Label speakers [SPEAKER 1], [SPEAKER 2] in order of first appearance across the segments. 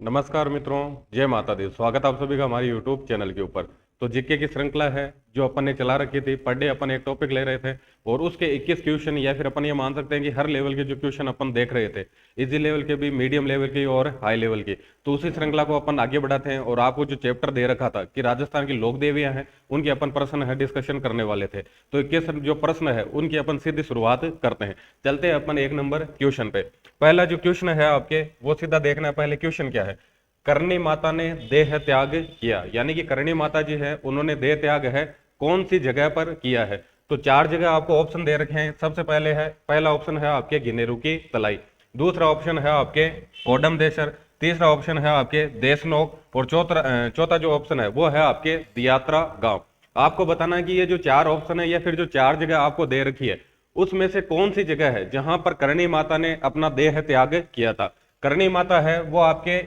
[SPEAKER 1] नमस्कार मित्रों, जय माता दी। स्वागत है आप सभी का हमारे YouTube चैनल के ऊपर। तो जीके की श्रृंखला है जो अपन ने चला रखी थी। पर डे अपन एक टॉपिक ले रहे थे और उसके 21 क्वेश्चन या फिर अपन ये मान सकते हैं कि हर लेवल के जो क्वेश्चन अपन देख रहे थे, इजी लेवल के भी, मीडियम लेवल के और हाई लेवल के, तो उसी श्रृंखला को अपन आगे बढ़ाते हैं। और आपको जो चैप्टर दे रखा था कि राजस्थान की लोक देवियां हैं, उनके अपन प्रश्न है डिस्कशन करने वाले थे। तो 21 जो प्रश्न है उनकी अपन सीधी शुरुआत करते हैं। चलते हैं अपन 1 नंबर क्वेश्चन पे। पहला जो क्वेश्चन है आपके वो सीधा देखना है। पहले क्वेश्चन क्या है? करणी माता ने देह त्याग किया, यानी कि करणी माता जी है उन्होंने देह त्याग है कौन सी जगह पर किया है? तो 4 जगह आपको ऑप्शन दे रखे हैं। सबसे पहले है, पहला ऑप्शन है आपके घिनेरू की तलाई, दूसरा ऑप्शन है आपके कोडम देसर, तीसरा ऑप्शन है आपके देशनोक और चौथा जो ऑप्शन है वो है आपके दियात्रा गांव। आपको बताना है कि ये जो 4 ऑप्शन है या फिर जो 4 जगह आपको दे रखी है उसमें से कौन सी जगह है जहां पर करणी माता ने अपना देह त्याग किया था। करणी माता है वो आपके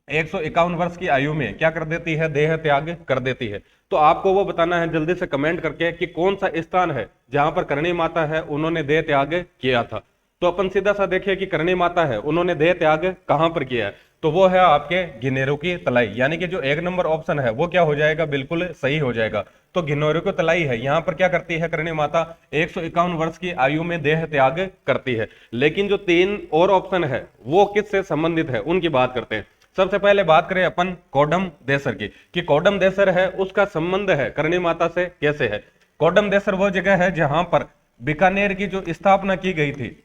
[SPEAKER 1] 151 वर्ष की आयु में क्या कर देती है? देह त्याग कर देती है। तो आपको वो बताना है जल्दी से कमेंट करके कि कौन सा स्थान है जहां पर करणी माता है उन्होंने देह त्याग किया था। तो अपन सीधा सा देखिए कि करणी माता है उन्होंने देह त्याग कहां पर किया है, तो वो है आपके घिनेरू की तलाई, यानी कि जो 1 नंबर ऑप्शन है वो क्या हो जाएगा? बिल्कुल सही हो जाएगा। तो घिनेरू की तलाई है, यहाँ पर क्या करती है करणी माता? 151 वर्ष की आयु में देह त्याग करती है। लेकिन जो 3 और ऑप्शन है वो किससे संबंधित है उनकी बात करते हैं। सबसे पहले बात करें अपन कोडम देसर की, कि कोडम देसर है उसका संबंध है करणी माता से कैसे है। कोडम देसर वो जगह है जहां पर बीकानेर की जो स्थापना की गई थी,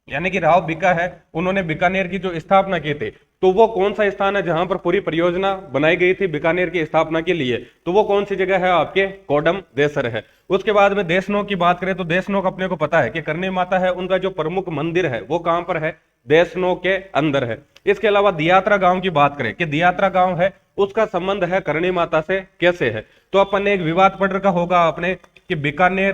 [SPEAKER 1] यानी कि राव बीका है उन्होंने बीकानेर की जो स्थापना की थी, तो वो कौन सा स्थान है जहां पर पूरी परियोजना बनाई गई थी बीकानेर की स्थापना के लिए? तो वो कौन सी जगह है? आपके कोडम देसर है। उसके बाद में देशनोक की बात करें तो देशनोक अपने को पता है कि करणी माता है उनका जो प्रमुख मंदिर है वो कहां पर है? देशनोक के अंदर है। इसके अलावा दियात्रा गांव की बात करें कि दियात्रा गांव है उसका संबंध है करणी माता से कैसे है? तो अपन ने एक विवाद पढ़ रखा होगा आपने कि बीकानेर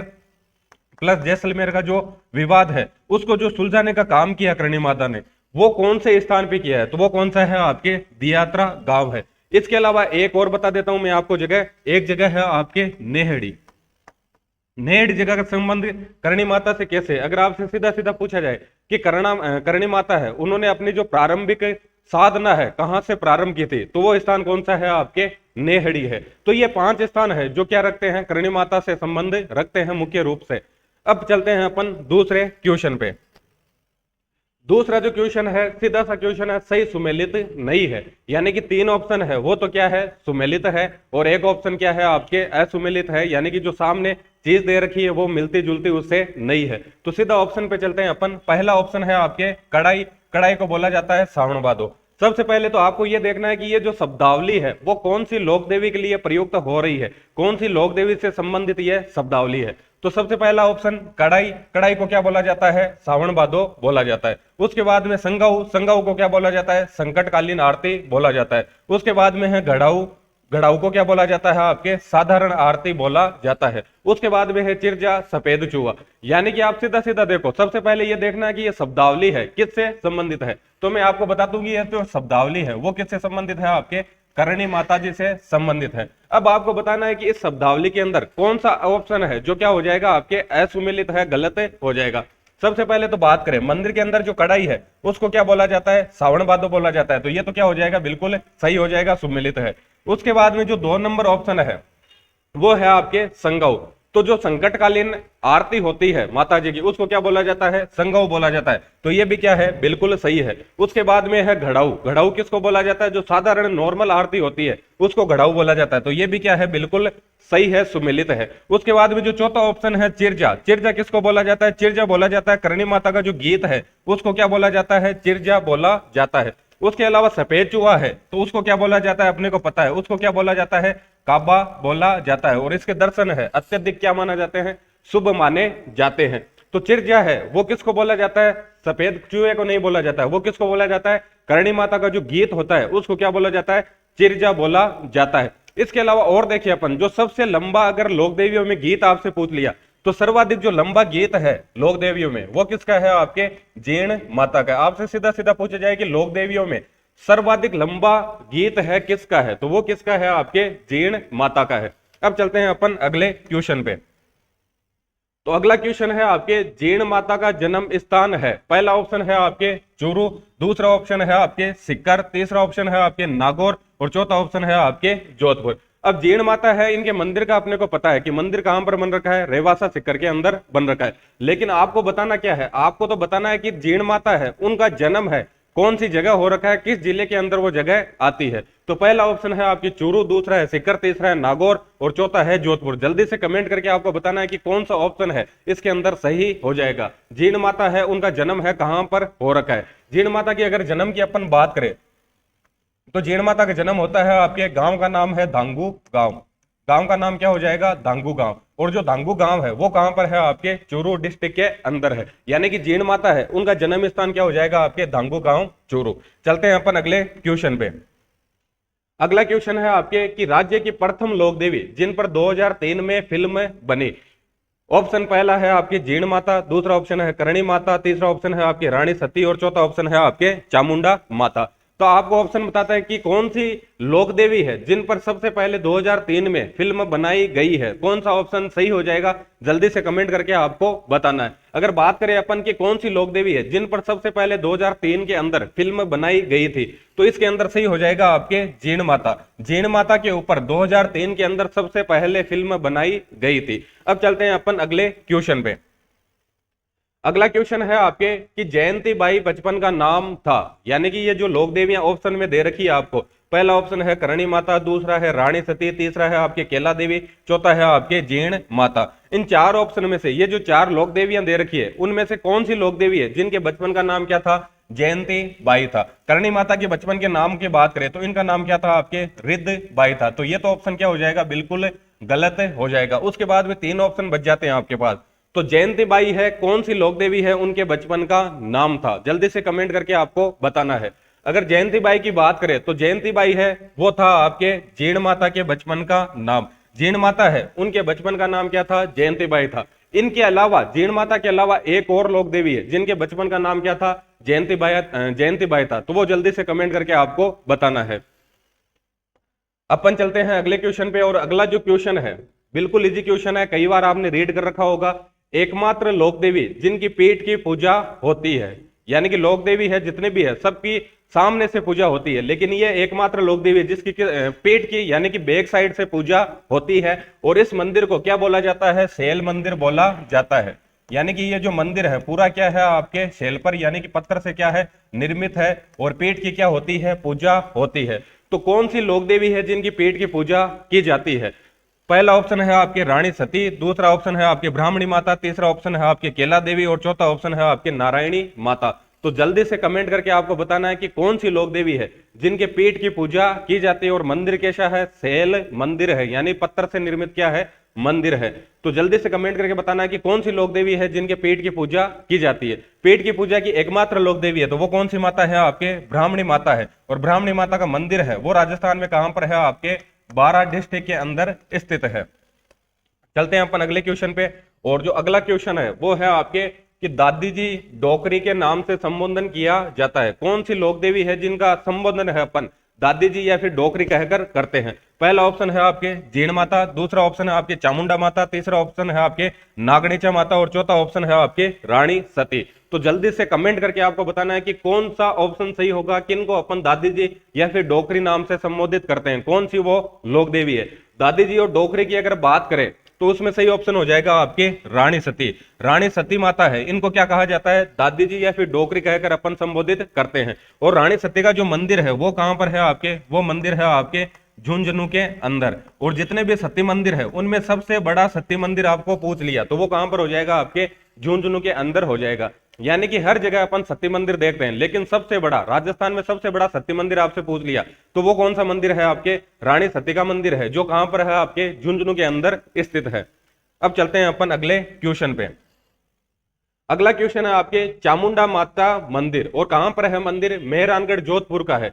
[SPEAKER 1] प्लस जैसलमेर का जो विवाद है उसको जो सुलझाने का काम किया करणी माता ने, वो कौन से स्थान पे किया है? तो वो कौन सा है? आपके दियात्रा गांव है। इसके अलावा एक और बता देता हूं मैं आपको जगह, एक जगह है आपके नेहड़ी। नेहड़ी जगह का संबंध करणी माता से कैसे? अगर आपसे सीधा सीधा पूछा जाए कि करणी माता है उन्होंने अपनी जो प्रारंभिक साधना है कहां से प्रारंभ की थी, तो वो स्थान कौन सा है? आपके नेहड़ी है। तो ये 5 स्थान है जो क्या रखते हैं? करणी माता से संबंध रखते हैं मुख्य रूप से। अब चलते हैं अपन दूसरे क्वेश्चन पे। दूसरा जो क्वेश्चन है सीधा सा क्वेश्चन है, सही सुमेलित नहीं है, यानी कि 3 ऑप्शन है वो तो क्या है? सुमेलित है, और एक ऑप्शन क्या है? आपके असुमेलित है, यानी कि जो सामने चीज दे रखी है वो मिलती जुलती उससे नहीं है। तो सीधा ऑप्शन पे चलते हैं अपन। पहला ऑप्शन है आपके कड़ाई। कड़ाई को बोला जाता है सावण भादो। सबसे पहले तो आपको ये देखना है कि ये जो शब्दावली है वो कौन सी लोक देवी के लिए प्रयुक्त हो रही है, कौन सी लोक देवी से संबंधित ये शब्दावली है। तो सबसे पहला ऑप्शन कड़ाई। कड़ाई को क्या बोला जाता है? सावण भादो बोला जाता है। उसके बाद में संगाऊ। संगाऊ को क्या बोला जाता है? संकटकालीन आरती बोला जाता है। उसके बाद में है घड़ाऊ। घड़ाऊ को क्या बोला जाता है? आपके साधारण आरती बोला जाता है। उसके बाद में है चिरजा, सफेद चूहा। यानी कि आप सीधा सीधा देखो, सबसे पहले ये देखना है कि ये शब्दावली है किससे संबंधित है। तो मैं आपको बता दूं कि ये जो शब्दावली है वो किससे संबंधित है? आपके करणी माता जी से संबंधित है। अब आपको बताना है कि इस शब्दावली के अंदर कौन सा ऑप्शन है जो क्या हो जाएगा? आपके असुमेलित है, गलत हो जाएगा। सबसे पहले तो बात करें मंदिर के अंदर जो कड़ाई है उसको क्या बोला जाता है? सावण भादो बोला जाता है। तो ये तो क्या हो जाएगा? बिल्कुल सही हो जाएगा, सुमेलित है। उसके बाद में जो 2 नंबर ऑप्शन है वो है आपके संगव। तो जो संकटकालीन आरती होती है माता जी की उसको क्या बोला जाता है? संगव बोला जाता है। तो ये भी क्या है? बिल्कुल सही है। उसके बाद में है घड़ाऊ। घड़ाऊ किसको बोला जाता है? जो साधारण नॉर्मल आरती होती है उसको घड़ाऊ बोला जाता है। तो ये भी क्या है? बिल्कुल सही है, सुमेलित है। उसके बाद में जो चौथा ऑप्शन है चिरजा। चिरजा किसको बोला जाता है? चिरजा बोला जाता है करणी माता का जो गीत है उसको क्या बोला जाता है? चिरजा बोला जाता है। उसके अलावा सफेद चूहा है तो उसको क्या बोला जाता है? अपने को पता है, उसको क्या बोला जाता है? काबा बोला जाता है। और इसके दर्शन है अत्यधिक क्या माना जाते हैं? शुभ माने जाते हैं। तो चिरजा है वो किसको बोला जाता है? सफेद चूहे को नहीं बोला जाता है। वो किसको बोला जाता है? करणी माता का जो गीत होता है उसको क्या बोला जाता है? चिरजा बोला जाता है। इसके अलावा और देखिए अपन, जो सबसे लंबा अगर लोक देवियों में गीत आपसे पूछ लिया तो सर्वाधिक जो लंबा गीत है लोक देवियों में वो किसका है? आपके जीर्ण माता का। आपसे सीधा सीधा पूछा जाए कि लोक देवियों में सर्वाधिक लंबा गीत है किसका है, तो वो किसका है? आपके जीर्ण माता का है। अब चलते हैं अपन अगले क्वेश्चन पे। तो अगला क्वेश्चन है आपके जीण माता का जन्म स्थान है। पहला ऑप्शन है आपके चूरू, दूसरा ऑप्शन है आपके सिक्कर, तीसरा ऑप्शन है आपके नागौर और चौथा ऑप्शन है आपके जोधपुर। अब जीण माता है, इनके मंदिर का अपने को पता है कि मंदिर कहां पर बन रखा है, रेवासा सिक्कर के अंदर बन रखा है। लेकिन आपको बताना क्या है, आपको तो बताना है कि जीण माता है उनका जन्म है कौन सी जगह हो रखा है, किस जिले के अंदर वो जगह आती है। तो पहला ऑप्शन है आपकी चूरू, दूसरा है सिक्कर, तीसरा है नागौर और चौथा है जोधपुर। जल्दी से कमेंट करके आपको बताना है कि कौन सा ऑप्शन है इसके अंदर सही हो जाएगा। जीण माता है उनका जन्म है कहां पर हो रखा है। जीण माता की अगर जन्म की अपन बात करें तो जीण माता का जन्म होता है आपके गांव का नाम है धांगू गांव। गांव का नाम क्या हो जाएगा, धांगू गांव। और जो धांगू गांव है वो कहां पर है, आपके चूरू डिस्ट्रिक्ट के अंदर है। यानी कि जीण माता है उनका जन्म स्थान क्या हो जाएगा, आपके धांगू गांव चूरू। चलते हैं अपन अगले क्वेश्चन पे। अगला क्वेश्चन है आपके कि राज्य की प्रथम लोक देवी जिन पर 2003 में फिल्म बनी। ऑप्शन पहला है आपकी जीण माता, दूसरा ऑप्शन है करणी माता, तीसरा ऑप्शन है आपकी रानी सती और चौथा ऑप्शन है आपके चामुंडा माता। तो आपको ऑप्शन बताता है कि कौन सी लोक देवी है जिन पर सबसे पहले 2003 में फिल्म बनाई गई है। कौन सा ऑप्शन सही हो जाएगा, जल्दी से कमेंट करके आपको बताना है। अगर बात करें अपन की कौन सी लोक देवी है जिन पर सबसे पहले 2003 के अंदर फिल्म बनाई गई थी, तो इसके अंदर सही हो जाएगा आपके जीण माता। जीण माता के ऊपर 2003 के अंदर सबसे पहले फिल्म बनाई गई थी। अब चलते हैं अपन अगले क्वेश्चन पे। अगला क्वेश्चन है आपके कि जयंती बाई बचपन का नाम था। यानी कि ये जो लोक देवियां ऑप्शन में दे रखी है आपको, पहला ऑप्शन है करणी माता, दूसरा है रानी सती, तीसरा है आपके केला देवी, चौथा है आपके जीण माता। इन चार ऑप्शन में से ये जो चार लोक देवियां दे रखी है उनमें से कौन सी लोक देवी है जिनके बचपन का नाम क्या था, जयंती बाई था। करणी माता के बचपन के नाम की बात करें तो इनका नाम क्या था, आपके रिद्ध बाई था। तो ये तो ऑप्शन क्या हो जाएगा, बिल्कुल गलत हो जाएगा। उसके बाद में तीन ऑप्शन बच जाते हैं आपके पास। तो जयंती बाई है कौन सी लोक देवी है, उनके बचपन का नाम था, जल्दी से कमेंट करके आपको बताना है। अगर जयंती बाई की बात करें तो जयंती बाई है वो था आपके जीण माता के बचपन का नाम। जीण माता है उनके बचपन का नाम क्या था, जयंती बाई था। इनके अलावा जीण माता के अलावा एक और लोक देवी है जिनके बचपन का नाम क्या था, जयंती बाई था। तो वो जल्दी से कमेंट करके आपको बताना है। अपन चलते हैं अगले क्वेश्चन पे। और अगला जो क्वेश्चन है बिल्कुल इजी क्वेश्चन है, कई बार आपने रीड कर रखा होगा। एकमात्र लोक देवी जिनकी पीठ की पूजा होती है। यानी कि लोक देवी है जितने भी है सबकी सामने से पूजा होती है, लेकिन ये एकमात्र लोक देवी जिसकी पेट की यानी कि बैक साइड से पूजा होती है। और इस मंदिर को क्या बोला जाता है, शैल मंदिर बोला जाता है। यानी कि ये जो मंदिर है पूरा क्या है, आपके शैल पर यानी कि पत्थर से क्या है, निर्मित है। और पेट की क्या होती है, पूजा होती है। तो कौन सी लोक देवी है जिनकी पेट की पूजा की जाती है। पहला ऑप्शन है आपके रानी सती, दूसरा ऑप्शन है आपके ब्राह्मणी माता, तीसरा ऑप्शन है आपके केला देवी और चौथा ऑप्शन है आपके नारायणी माता। तो जल्दी से कमेंट करके आपको बताना है कि कौन सी लोक देवी है जिनके पेट की पूजा की जाती है। और मंदिर कैसा है, शैल मंदिर है, यानी पत्थर से निर्मित क्या है, मंदिर है। तो जल्दी से कमेंट करके बताना है कि कौन सी लोक देवी है जिनके पेट की पूजा की जाती है। पेट की पूजा की एकमात्र लोक देवी है तो वो कौन सी माता है, आपके ब्राह्मणी माता है। और ब्राह्मणी माता का मंदिर है वो राजस्थान में कहां पर है, आपके बारां डिस्ट्रिक्ट के अंदर स्थित है। चलते हैं अपन अगले क्वेश्चन पे। और जो अगला क्वेश्चन है वो है आपके कि दादी जी डोकरी के नाम से संबोधन किया जाता है। कौन सी लोक देवी है जिनका संबोधन है अपन दादी जी या फिर डोकरी कहकर करते हैं। पहला ऑप्शन है आपके जीण माता, दूसरा ऑप्शन है आपके चामुंडा माता, तीसरा ऑप्शन है आपके नागणीचा माता और चौथा ऑप्शन है आपके रानी सती। तो जल्दी से कमेंट करके आपको बताना है कि कौन सा ऑप्शन सही होगा, किनको अपन दादी जी या फिर डोकरी नाम से संबोधित करते हैं, कौन सी वो लोक देवी है। दादी जी और डोकरी की अगर बात करें तो उसमें सही ऑप्शन हो जाएगा आपके रानी सती। रानी सती माता है, इनको क्या कहा जाता है, दादी जी या फिर डोकरी कहकर अपन संबोधित करते हैं। और रानी सती का जो मंदिर है वो कहां पर है, आपके वो मंदिर है आपके झुंझुनू के अंदर। और जितने भी सती मंदिर है उनमें सबसे बड़ा सती मंदिर आपको पूछ लिया तो वो कहां पर हो जाएगा, आपके झुंझुनू के अंदर हो जाएगा। यानी कि हर जगह अपन सती मंदिर देखते हैं, लेकिन सबसे बड़ा राजस्थान में सबसे बड़ा सती मंदिर आपसे पूछ लिया तो वो कौन सा मंदिर है, आपके रानी सती का मंदिर है, जो कहां पर है, आपके झुंझुनू के अंदर स्थित है। अब चलते हैं अपन अगले क्वेश्चन पे। अगला क्वेश्चन है आपके चामुंडा माता मंदिर, और कहां पर है मंदिर, मेहरानगढ़ जोधपुर का है।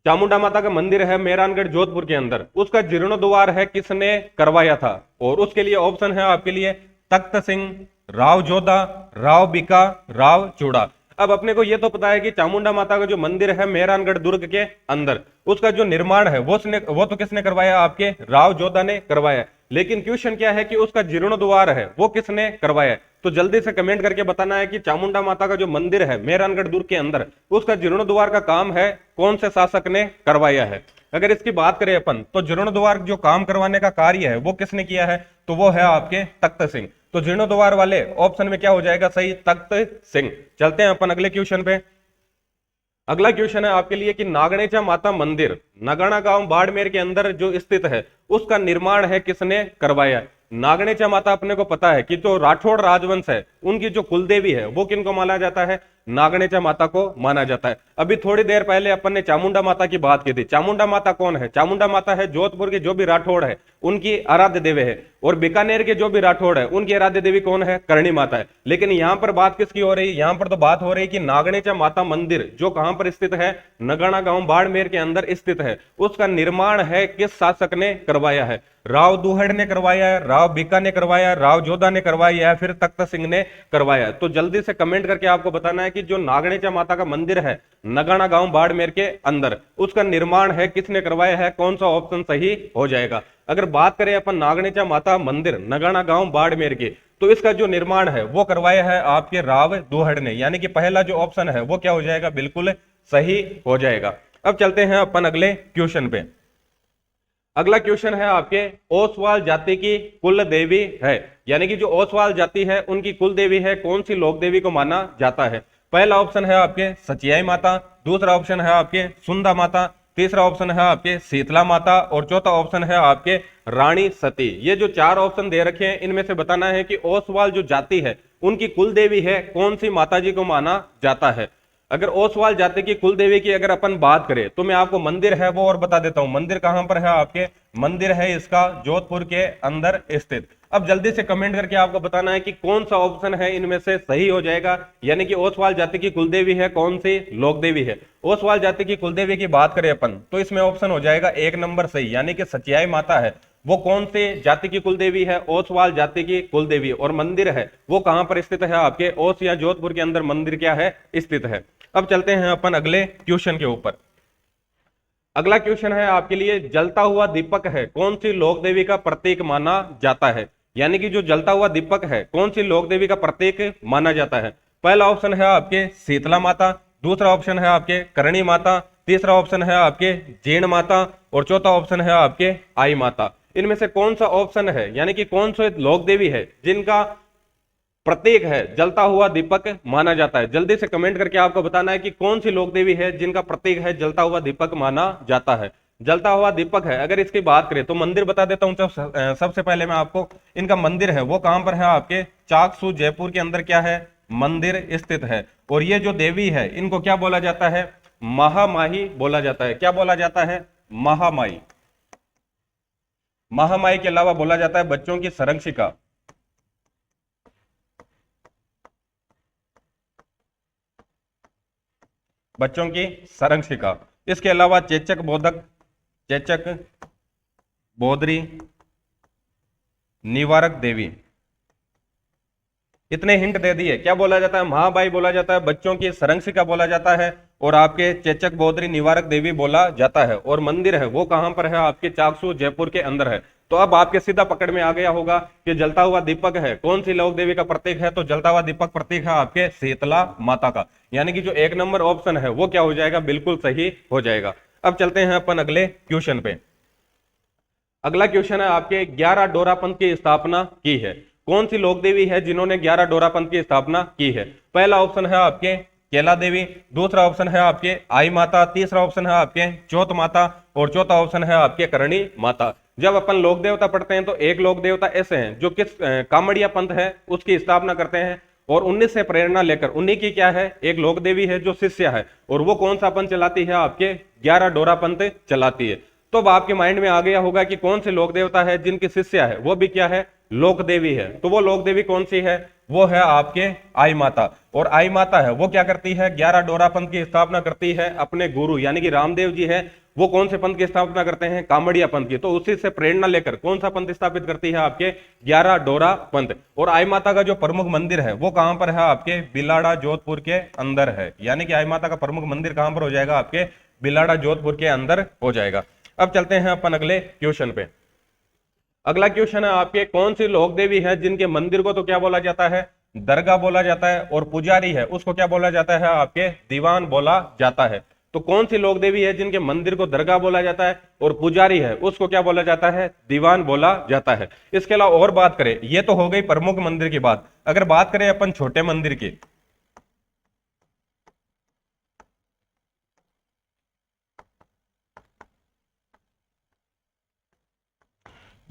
[SPEAKER 1] चामुंडा माता का मंदिर है मेहरानगढ़ जोधपुर के अंदर। उसका जीर्णोद्वार है किसने करवाया था, और उसके लिए ऑप्शन है आपके लिए तख्त सिंह, राव जोधा, राव बीका, राव चूड़ा। अब अपने को ये तो पता है कि चामुंडा माता का जो मंदिर है मेहरानगढ़ दुर्ग के अंदर, उसका जो निर्माण है वो तो किसने करवाया, आपके राव जोधा ने करवाया। लेकिन क्वेश्चन क्या है कि उसका जीर्णोद्वार है वो किसने करवाया। तो जल्दी से कमेंट करके बताना है कि चामुंडा माता का जो मंदिर है मेहरानगढ़ दुर्ग के अंदर, उसका जीर्णोद्वार का काम है कौन से शासक ने करवाया है। अगर इसकी बात करें अपन, तो जीर्णोद्वार जो काम करवाने का कार्य है वो किसने किया है, तो वो है आपके तख्त सिंह। तो जीर्णोद्वार वाले ऑप्शन में क्या हो जाएगा सही, तख्त सिंह। चलते हैं अपन अगले क्वेश्चन पे। अगला क्वेश्चन है आपके लिए कि नागणेचा माता मंदिर नगाना गांव बाड़मेर के अंदर जो स्थित है, उसका निर्माण है किसने करवाया। नागणेचा माता अपने को पता है कि जो राठौड़ राजवंश है उनकी जो कुलदेवी है वो किनको माना जाता है, नागणेचा माता को माना जाता है। अभी थोड़ी देर पहले अपन ने चामुंडा माता की बात की थी। चामुंडा माता कौन है, चामुंडा माता है जोधपुर के जो भी राठौड़ है उनकी आराध्य देवी है, और बीकानेर के जो भी राठौड़ है उनकी आराध्य देवी कौन है, करणी माता है। लेकिन यहां पर बात किसकी हो रही है, यहां पर तो बात हो रही है कि नागणेचा माता मंदिर जो कहां पर स्थित है, नगाना गांव बाड़मेर के अंदर स्थित है, उसका निर्माण है किस शासक ने करवाया है। राव दुहड़ ने करवाया है, राव बीका ने करवाया, राव जोधा ने करवाया है, फिर तख्त सिंह ने करवाया। तो जल्दी से कमेंट करके आपको बताना है कि जो नागणेचा माता का मंदिर है नगाना गांव बाड़मेर के अंदर, उसका निर्माण है किसने करवाया है, कौन सा ऑप्शन सही हो जाएगा। अगर बात करें अपन नागणेचा माता मंदिर नगाना गांव बाड़मेर की, तो इसका जो निर्माण है वो करवाया है आपके राव दुहड़ ने, यानी कि पहला जो ऑप्शन है वो क्या हो जाएगा, बिल्कुल सही हो जाएगा। अब चलते हैं अपन अगले क्वेश्चन पे। अगला क्वेश्चन है आपके ओसवाल जाति की कुल देवी है, यानी कि जो ओसवाल जाति है उनकी कुल देवी है कौन सी लोक देवी को माना जाता है। पहला ऑप्शन है आपके सचियाई माता, दूसरा ऑप्शन है आपके सुंदा माता, तीसरा ऑप्शन है आपके शीतला माता, और चौथा ऑप्शन है आपके रानी सती। ये जो चार ऑप्शन दे रखे हैं इनमें से बताना है कि ओसवाल जो जाति है उनकी कुल देवी है कौन सी माता जी को माना जाता है। अगर ओसवाल जाति की कुल देवी की अगर अपन बात करें तो मैं आपको मंदिर है वो और बता देता हूं। मंदिर कहां पर है आपके, मंदिर है इसका जोधपुर के अंदर स्थित। अब जल्दी से कमेंट करके आपको बताना है कि कौन सा ऑप्शन है इनमें से सही हो जाएगा, यानी कि ओसवाल जाति की कुलदेवी है कौन सी लोक देवी है। ओसवाल जाति की कुलदेवी की बात करें अपन तो इसमें ऑप्शन हो जाएगा एक नंबर सही, यानी कि सचियाई माता है वो कौन से जाति की कुलदेवी है, ओसवाल जाति की कुलदेवी। और मंदिर है वो कहां पर स्थित है, आपके ओस या जोधपुर के अंदर मंदिर क्या है, स्थित है। अब चलते हैं अपन अगले क्वेश्चन के ऊपर। अगला क्वेश्चन है आपके लिए जलता हुआ दीपक है कौन सी लोक देवी का प्रतीक माना जाता है, यानी कि जो जलता हुआ दीपक है कौन सी लोक देवी का प्रतीक माना जाता है। पहला ऑप्शन है आपके शीतला माता, दूसरा ऑप्शन है आपके करणी माता, तीसरा ऑप्शन है आपके जैन माता, और चौथा ऑप्शन है आपके आई माता। इनमें से कौन सा ऑप्शन है, यानी कि कौन सा लोक देवी है जिनका प्रतीक है जलता हुआ दीपक माना जाता है। जल्दी से कमेंट करके आपको बताना है कि कौन सी लोक देवी है जिनका प्रतीक है जलता हुआ दीपक माना जाता है। जलता हुआ दीपक है, अगर इसकी बात करें तो मंदिर बता देता हूं। सबसे पहले मैं आपको इनका मंदिर है वो कहां पर है, आपके चाकसू जयपुर के अंदर क्या है, मंदिर स्थित है। और ये जो देवी है इनको क्या बोला जाता है, महामाई बोला जाता है। क्या बोला जाता है, महामाई। महामाई के अलावा बोला जाता है बच्चों की संरक्षिका, बच्चों की संरक्षिका। इसके अलावा चेचक बोधक, चेचक बोधरी निवारक देवी। इतने हिंट दे दिए। क्या बोला जाता है, महाबाई बोला जाता है, बच्चों की संरक्षिका बोला जाता है, और आपके चेचक बोधरी निवारक देवी बोला जाता है। और मंदिर है वो कहां पर है, आपके चाकसू जयपुर के अंदर है। तो अब आपके सीधा पकड़ में आ गया होगा कि जलता हुआ दीपक है कौन सी लोक देवी का प्रतीक है। तो जलता हुआ दीपक प्रतीक है आपके शीतला माता का, यानी कि जो एक नंबर ऑप्शन है वो क्या हो जाएगा, बिल्कुल सही हो जाएगा। अब चलते हैं अपन अगले क्वेश्चन पे। अगला क्वेश्चन है आपके 11 डोरापंथ की स्थापना की है कौन सी लोक देवी है जिन्होंने 11 डोरापंथ की स्थापना की है। पहला ऑप्शन है आपके केला देवी, दूसरा ऑप्शन है आपके आई माता, तीसरा ऑप्शन है आपके चौथ माता, और चौथा ऑप्शन है आपके करणी माता। जब अपन लोक देवता पढ़ते हैं तो एक लोक देवता ऐसे हैं जो किस कामड़िया पंथ है उसकी स्थापना करते हैं, और 19 से प्रेरणा लेकर उन्हीं की क्या है, एक लोक देवी है जो शिष्य है, और वो कौन सा पंथ चलाती है, आपके 11 डोरा पंथ चलाती है। तो अब आपके माइंड में आ गया होगा कि कौन से लोक देवता है जिनकी शिष्य है वो भी क्या है, लोक देवी है। तो वो लोक देवी कौन सी है, वो है आपके आई माता। और आई माता है वो क्या करती है, 11 डोरापंथ की स्थापना करती है अपने गुरु यानी कि रामदेव जी है वो कौन से पंथ की स्थापना करते हैं? कामड़िया पंथ की। तो उसी से प्रेरणा लेकर कौन सा पंथ स्थापित करती है? आपके 11 डोरा पंथ। और आई माता का जो प्रमुख मंदिर है वो कहां पर है? आपके बिलाड़ा जोधपुर के अंदर है। यानी कि आई माता का प्रमुख मंदिर कहां पर हो जाएगा? आपके बिलाड़ा जोधपुर के अंदर हो जाएगा। अब चलते हैं अपन अगले क्वेश्चन पे। अगला क्वेश्चन है आपके, कौन सी लोक देवी है जिनके मंदिर को तो क्या बोला जाता है? दरगाह बोला जाता है, और पुजारी है उसको क्या बोला जाता है? आपके दीवान बोला जाता है। तो कौन सी लोक देवी है जिनके मंदिर को दरगाह बोला जाता है और पुजारी है उसको क्या बोला जाता है? दीवान बोला जाता है। इसके अलावा और बात करें, ये तो हो गई प्रमुख मंदिर की बात। अगर बात करें अपन छोटे मंदिर की,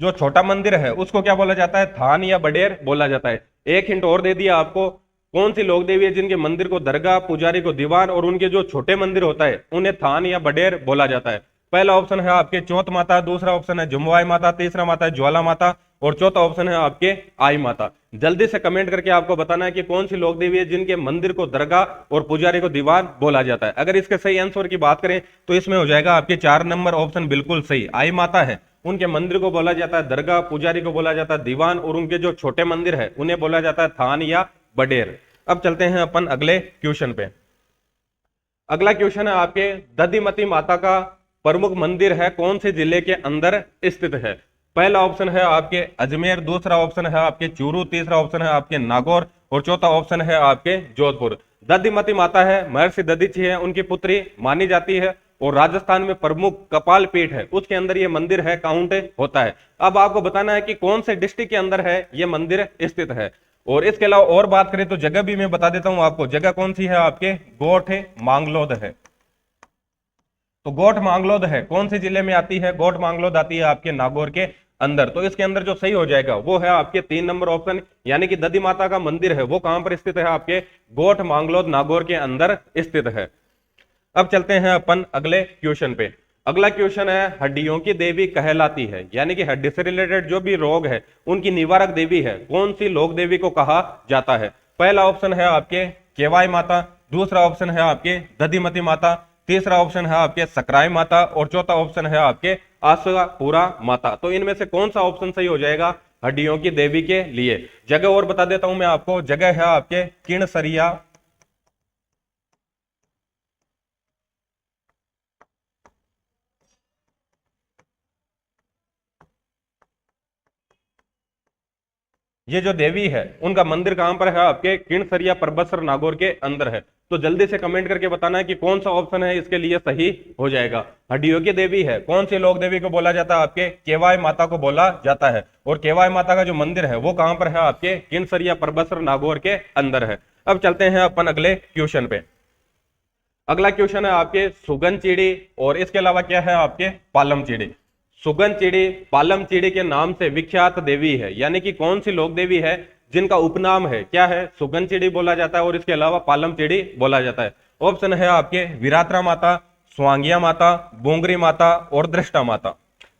[SPEAKER 1] जो छोटा मंदिर है उसको क्या बोला जाता है? थान या बडेर बोला जाता है। एक हिंट और दे दिया आपको, कौन सी लोक देवी है जिनके मंदिर को दरगाह, पुजारी को दीवान और उनके जो छोटे मंदिर होता है उन्हें थान या बडेर बोला जाता है। पहला ऑप्शन है आपके चौथ माता, दूसरा ऑप्शन है जुम्बाई माता, तीसरा माता है ज्वाला माता और चौथा ऑप्शन है आपके आई माता। जल्दी से कमेंट करके आपको बताना है कि कौन सी लोक देवी है जिनके मंदिर को दरगाह और पुजारी को दीवान बोला जाता है। अगर इसके सही आंसर की बात करें तो इसमें हो जाएगा आपके 4 नंबर ऑप्शन बिल्कुल सही। आई माता है, उनके मंदिर को बोला जाता है दरगाह, पुजारी को बोला जाता है दीवान और उनके जो छोटे मंदिर है उन्हें बोला जाता है थान या बडेर। अब चलते हैं अपन अगले क्वेश्चन पे। अगला क्वेश्चन है आपके, दधिमती माता का प्रमुख मंदिर है कौन से जिले के अंदर स्थित है? पहला ऑप्शन है आपके अजमेर, दूसरा ऑप्शन है आपके चूरू, तीसरा ऑप्शन है आपके नागौर और चौथा ऑप्शन है आपके जोधपुर। दधिमती माता है, महर्षि दधीची है उनकी पुत्री मानी जाती है और राजस्थान में प्रमुख कपाल पीठ है उसके अंदर ये मंदिर है, काउंट होता है। अब आपको बताना है कि कौन से डिस्ट्रिक्ट के अंदर है ये मंदिर स्थित है। और इसके अलावा और बात करें तो जगह भी मैं बता देता हूं आपको, जगह कौन सी है? आपके गोठ मांगलोद है। तो गोठ मांगलोद है कौन से जिले में आती है? गोठ मांगलोद आती है आपके नागौर के अंदर। तो इसके अंदर जो सही हो जाएगा वो है आपके 3 नंबर ऑप्शन, यानी कि दधी माता का मंदिर है वो कहां पर स्थित है? आपके गोठ मांगलोद नागौर के अंदर स्थित है। अब चलते हैं अपन अगले क्वेश्चन पे। अगला क्वेश्चन है, हड्डियों की देवी कहलाती है, यानी कि हड्डी से रिलेटेड जो भी रोग है उनकी निवारक देवी है कौन सी लोक देवी को कहा जाता है? पहला ऑप्शन है आपके केवाई माता, दूसरा ऑप्शन है आपके दधिमती माता, तीसरा ऑप्शन है आपके सकराई माता और चौथा ऑप्शन है आपके आशापुरा माता। तो इनमें से कौन सा ऑप्शन सही हो जाएगा हड्डियों की देवी के लिए? जगह और बता देता हूं मैं आपको, जगह है आपके किणसरिया, ये जो देवी है उनका मंदिर कहां पर है? आपके किणसरिया परबतसर नागौर के अंदर है। तो जल्दी से कमेंट करके बताना है कि कौन सा ऑप्शन है इसके लिए सही हो जाएगा। हड्डियों की देवी है कौन सी लोक देवी को बोला जाता है? आपके केवाय माता को बोला जाता है। और केवाय माता का जो मंदिर है वो कहां पर है? आपके किणसरिया परबतसर नागौर के अंदर है। अब चलते हैं अपन अगले क्वेश्चन पे। अगला क्वेश्चन है आपके सुगन चिड़ी और इसके अलावा क्या है? आपके पालम चिड़ी। सुगन चिड़ी, पालम चिड़ी के नाम से विख्यात देवी है, यानी कि कौन सी लोक देवी है जिनका उपनाम है क्या है? सुगन चिड़ी बोला जाता है और इसके अलावा पालम चिड़ी बोला जाता है। ऑप्शन है आपके विरात्रा माता, स्वांगिया माता, बोंगरी माता और दृष्टा माता।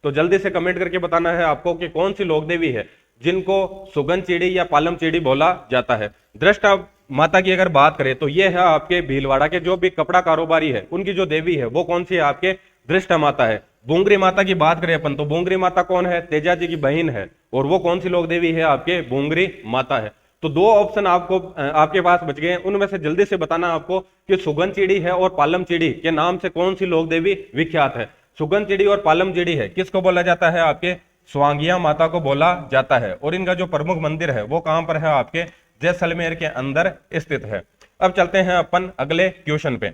[SPEAKER 1] तो जल्दी से कमेंट करके बताना है आपको कि कौन सी लोक देवी है जिनको सुगन चिड़ी या पालम चिड़ी बोला जाता है। दृष्टा माता की अगर बात करें तो ये है आपके भीलवाड़ा के जो भी कपड़ा कारोबारी है उनकी जो देवी है वो कौन सी है? आपके दृष्टा माता है। बोंगरी माता की बात करें अपन तो बोंगरी माता कौन है? तेजा जी की बहन है और वो कौन सी लोक देवी है? आपके बोंगरी माता है। तो 2 ऑप्शन आपको आपके पास बच गए हैं, उनमें से जल्दी से बताना आपको कि सुगन चिड़ी है और पालम चिड़ी के नाम से कौन सी लोक देवी विख्यात है। सुगन चिड़ी और पालम चिड़ी है किसको बोला जाता है? आपके स्वांगिया माता को बोला जाता है और इनका जो प्रमुख मंदिर है वो कहां पर है? आपके जैसलमेर के अंदर स्थित है। अब चलते हैं अपन अगले क्वेश्चन पे।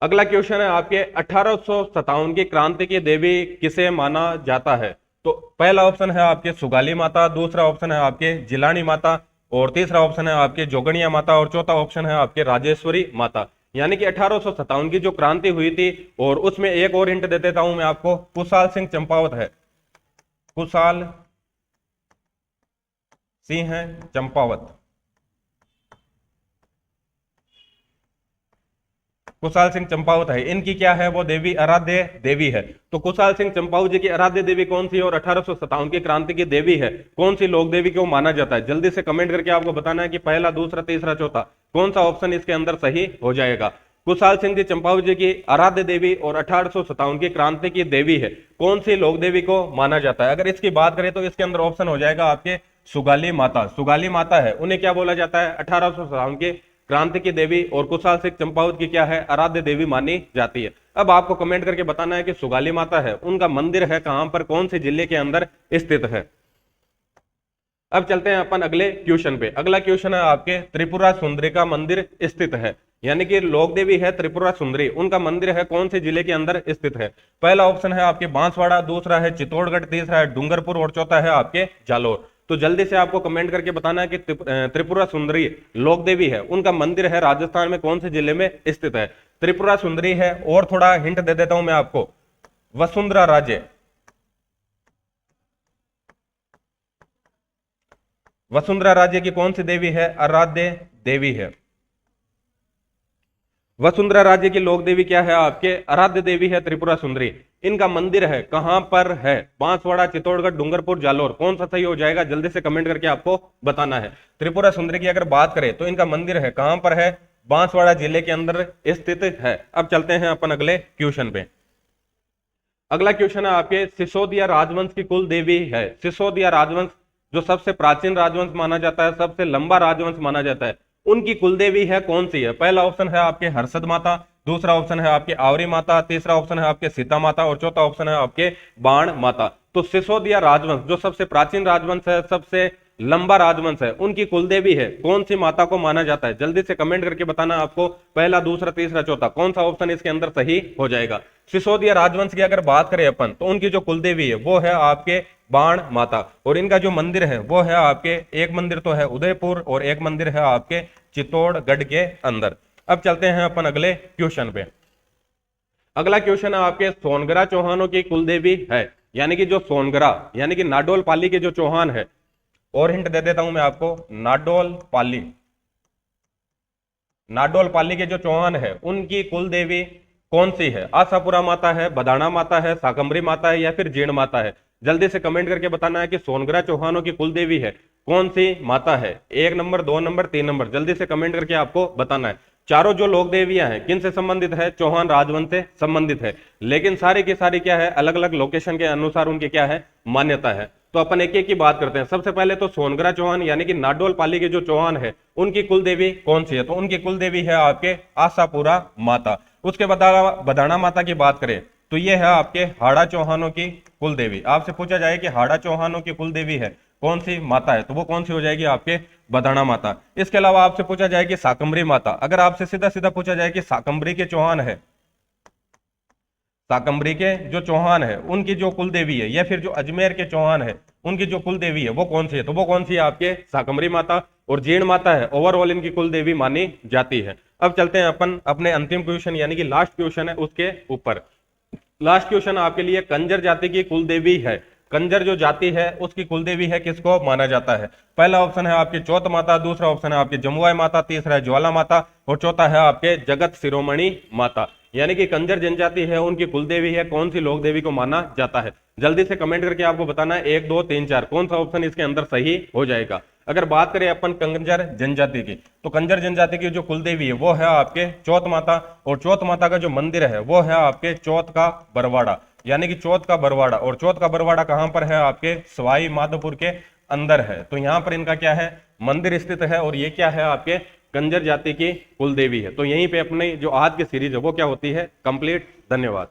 [SPEAKER 1] अगला क्वेश्चन है आपके 1857 की क्रांति की देवी किसे माना जाता है? तो पहला ऑप्शन है आपके सुगाली माता, दूसरा ऑप्शन है आपके जिलानी माता और तीसरा ऑप्शन है आपके जोगणिया माता और चौथा ऑप्शन है आपके राजेश्वरी माता। यानी कि 1857 की जो क्रांति हुई थी, और उसमें एक और हिंट दे देता हूं मैं आपको, कुशाल सिंह चंपावत है, कुशाल सिंह चंपावत। कुशाल सिंह चंपावत है, इनकी क्या है? वो देवी आराध्य देवी है। तो कुशाल सिंह चंपावत जी की आराध्य देवी कौन सी है और 1857 की क्रांति की देवी है कौन सी लोक देवी को माना जाता है? जल्दी से कमेंट करके आपको बताना है कि पहला, दूसरा, तीसरा, चौथा कौन सा ऑप्शन इसके अंदर सही हो जाएगा। कुशाल सिंह जी चंपावत जी की आराध्य देवी और 1857 की क्रांति की देवी है, कौन सी लोक देवी को माना जाता है? अगर इसकी बात करें तो इसके अंदर ऑप्शन हो जाएगा आपके सुगाली माता। सुगाली माता है, उन्हें क्या बोला जाता है? 1857 की क्रांति की देवी और कुशाल सिंह चंपावत की क्या है? आराध्य देवी मानी जाती है। अब आपको कमेंट करके बताना है कि सुगाली माता है, उनका मंदिर है कहां पर, कौन से जिले के अंदर स्थित है? अब चलते हैं अपन अगले क्वेश्चन पे। अगला क्वेश्चन है आपके त्रिपुरा सुंदरी का मंदिर स्थित है, यानी कि लोक देवी है त्रिपुरा सुंदरी, उनका मंदिर है कौन से जिले के अंदर स्थित है? पहला ऑप्शन है आपके बांसवाड़ा, दूसरा है चित्तौड़गढ़, तीसरा है डूंगरपुर और चौथा है आपके जालोर। तो जल्दी से आपको कमेंट करके बताना है कि त्रिपुरा सुंदरी लोक देवी है, उनका मंदिर है राजस्थान में कौन से जिले में स्थित है? त्रिपुरा सुंदरी है, और थोड़ा हिंट दे देता हूं मैं आपको, वसुंधरा राजे, वसुंधरा राज्य की कौन सी देवी है? आराध्य देवी है। वसुंधरा राज्य की लोक देवी क्या है? आपके आराध्य देवी है त्रिपुरा सुंदरी। इनका मंदिर है कहां पर है? बांसवाड़ा, चित्तौड़गढ़, डूंगरपुर, जालोर, कौन सा सही हो जाएगा? जल्दी से कमेंट करके आपको बताना है। त्रिपुरा सुंदरी की अगर बात करें तो इनका मंदिर है कहां पर है? बांसवाड़ा जिले के अंदर स्थित है। अब चलते हैं अपन अगले क्वेश्चन पे। अगला क्वेश्चन है आपके सिसोदिया राजवंश की कुल देवी है। सिसोदिया राजवंश जो सबसे प्राचीन राजवंश माना जाता है, सबसे लंबा राजवंश माना जाता है, उनकी कुल देवी है कौन सी है? पहला ऑप्शन है आपके हर्षद माता, दूसरा ऑप्शन है आपके आवरी माता, तीसरा ऑप्शन है आपके सीता माता और चौथा ऑप्शन है आपके बाण माता। तो सिसोदिया राजवंश जो सबसे प्राचीन राजवंश है, सबसे लंबा राजवंश है, उनकी कुलदेवी है कौन सी माता को माना जाता है? जल्दी से कमेंट करके बताना आपको पहला, दूसरा, तीसरा, चौथा कौन सा ऑप्शन इसके अंदर सही हो जाएगा। सिसोदिया राजवंश की अगर बात करें अपन तो उनकी जो कुलदेवी है वो है आपके बाण माता, और इनका जो मंदिर है वो है आपके, एक मंदिर तो है उदयपुर और एक मंदिर है आपके चित्तौड़गढ़ के अंदर। अब चलते हैं अपन अगले क्वेश्चन पे। अगला क्वेश्चन है आपके सोनगरा चौहानों की कुलदेवी है, यानी कि जो सोनगरा यानी कि नाडोल पाली के जो चौहान है, और हिंट दे देता हूं मैं आपको, नाडोल पाली, नाडोल पाली के जो चौहान है उनकी कुल देवी कौन सी है? आशापुरा माता है, बदाना माता है, शाकंभरी माता है या फिर जीण माता है? जल्दी से कमेंट करके बताना है कि सोनगरा चौहानों की कुल देवी है कौन सी माता है? 1 नंबर, 2 नंबर, 3 नंबर, जल्दी से कमेंट करके आपको बताना है। चारों जो लोक देवियां हैं किन से संबंधित है? चौहान राजवंश से संबंधित है, लेकिन सारी की सारी क्या है? अलग अलग लोकेशन के अनुसार उनकी क्या है? मान्यता है। तो अपन एक एक की बात करते हैं। सबसे पहले तो सोनगरा चौहान यानी कि नाडोल पाली के जो चौहान है उनकी कुल देवी कौन सी है? तो उनकी कुल देवी है आपके आशापुरा माता। उसके बाद बदाना माता की बात करें तो ये है आपके हाड़ा चौहानों की कुल देवी। आपसे पूछा जाए कि हाड़ा चौहानों की कुल देवी है कौन सी माता है, तो वो कौन सी हो जाएगी? आपके बदाना माता। इसके अलावा आपसे पूछा जाए कि शाकंभरी माता, अगर आपसे सीधा सीधा पूछा जाए कि शाकंभरी के चौहान है, शाकंभरी के जो चौहान है उनकी जो कुल देवी है, या फिर जो अजमेर के चौहान है उनकी जो कुल देवी है वो कौन सी है? तो वो कौन सी है? आपके शाकंभरी माता और जीण माता है। ओवरऑल इनकी कुल देवी मानी जाती है। अब चलते हैं अपन अपने अंतिम क्वेश्चन यानी कि लास्ट क्वेश्चन है उसके ऊपर। लास्ट क्वेश्चन आपके लिए कंजर जाति की कुल देवी है। कंजर जो जाति है उसकी कुल देवी है, किसको माना जाता है? पहला ऑप्शन है आपकी चौथ माता, दूसरा ऑप्शन है आपकी जमुआई माता, तीसरा है ज्वाला माता और चौथा है आपके जगत शिरोमणि माता। यानी कि कंजर जनजाति है उनकी कुल देवी है कौन सी लोक देवी को माना जाता है? जल्दी से कमेंट करके आपको बताना है 1, 2, 3, 4 कौन सा ऑप्शन इसके अंदर सही हो जाएगा। अगर बात करें अपन कंजर जनजाति की तो कंजर जनजाति की जो कुल देवी है वो है आपके चौथ माता, और चौथ माता का जो मंदिर है वो है आपके चौथ का बरवाड़ा, यानी कि चौथ का बरवाड़ा। और चौथ का बरवाड़ा कहां पर है? आपके सवाई माधोपुर के अंदर है। तो यहां पर इनका क्या है? मंदिर स्थित है, और ये क्या है? आपके कंजर जाति की कुल देवी है। तो यहीं पे अपनी जो आज की सीरीज है वो क्या होती है? कंप्लीट। धन्यवाद।